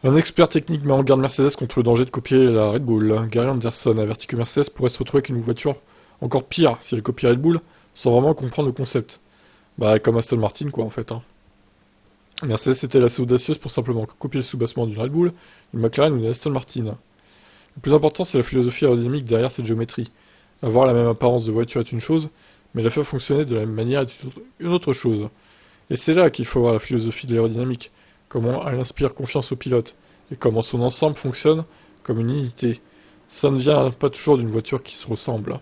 Un expert technique met en garde Mercedes contre le danger de copier la Red Bull. Gary Anderson avertit que Mercedes pourrait se retrouver avec une voiture encore pire si elle copie Red Bull, sans vraiment comprendre le concept. Bah, comme Aston Martin, quoi, en fait. Hein. Mercedes était assez audacieuse pour simplement copier le soubassement d'une Red Bull, d'une McLaren ou d'une Aston Martin. Le plus important, c'est la philosophie aérodynamique derrière cette géométrie. Avoir la même apparence de voiture est une chose, mais la faire fonctionner de la même manière est une autre chose. Et c'est là qu'il faut voir la philosophie de l'aérodynamique, comment elle inspire confiance au pilote, et comment son ensemble fonctionne comme une unité. Ça ne vient pas toujours d'une voiture qui se ressemble.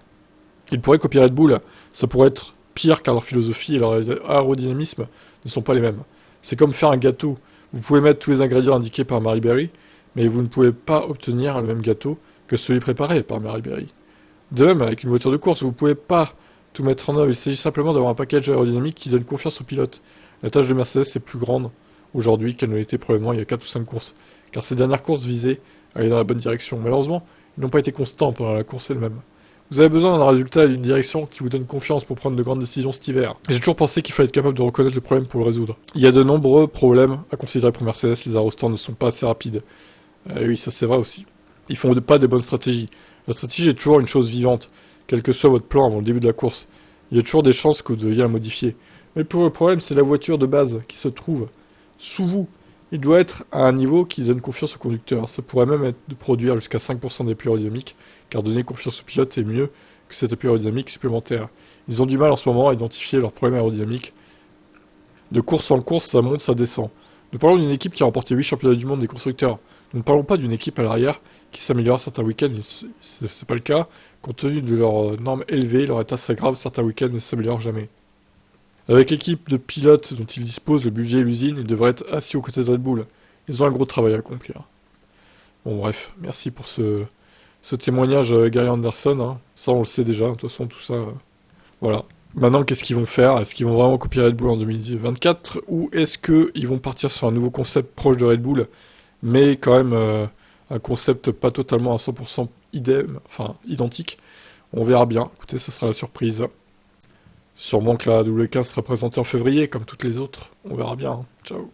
Ils pourraient copier Red Bull, ça pourrait être pire car leur philosophie et leur aérodynamisme ne sont pas les mêmes. C'est comme faire un gâteau. Vous pouvez mettre tous les ingrédients indiqués par Mary Berry, mais vous ne pouvez pas obtenir le même gâteau que celui préparé par Mary Berry. De même, avec une voiture de course, vous ne pouvez pas tout mettre en œuvre. Il s'agit simplement d'avoir un package aérodynamique qui donne confiance au pilote. La tâche de Mercedes est plus grande aujourd'hui qu'elle ne l'était probablement il y a 4 ou 5 courses, car ces dernières courses visaient à aller dans la bonne direction. Malheureusement, ils n'ont pas été constants pendant la course elle-même. Vous avez besoin d'un résultat et d'une direction qui vous donne confiance pour prendre de grandes décisions cet hiver. Et j'ai toujours pensé qu'il fallait être capable de reconnaître le problème pour le résoudre. Il y a de nombreux problèmes à considérer pour Mercedes, les arrostants ne sont pas assez rapides. Oui, ça c'est vrai aussi. Ils font pas des bonnes stratégies. La stratégie est toujours une chose vivante, quel que soit votre plan avant le début de la course. Il y a toujours des chances que vous deviez la modifier. Mais pour le problème, c'est la voiture de base qui se trouve sous vous. Il doit être à un niveau qui donne confiance au conducteur. Ça pourrait même être de produire jusqu'à 5% d'appui aérodynamique, car donner confiance au pilote est mieux que cet appui aérodynamique supplémentaire. Ils ont du mal en ce moment à identifier leurs problèmes aérodynamiques. De course en course, ça monte, ça descend. Nous parlons d'une équipe qui a remporté 8 championnats du monde des constructeurs. Nous ne parlons pas d'une équipe à l'arrière qui s'améliore certains week-ends, c'est pas le cas. Compte tenu de leurs normes élevées, leur état s'aggrave certains week-ends et ne s'améliore jamais. Avec l'équipe de pilotes dont ils disposent, le budget et l'usine, ils devraient être assis aux côtés de Red Bull. Ils ont un gros travail à accomplir. Bon bref, merci pour ce témoignage Gary Anderson. Hein. Ça on le sait déjà, de toute façon tout ça... voilà. Maintenant, qu'est-ce qu'ils vont faire? Est-ce qu'ils vont vraiment copier Red Bull en 2024 ou est-ce qu'ils vont partir sur un nouveau concept proche de Red Bull, mais quand même un concept pas totalement à 100% idem, enfin identique? On verra bien. Écoutez, ça sera la surprise. Sûrement que la W15 sera présentée en février, comme toutes les autres. On verra bien. Hein. Ciao.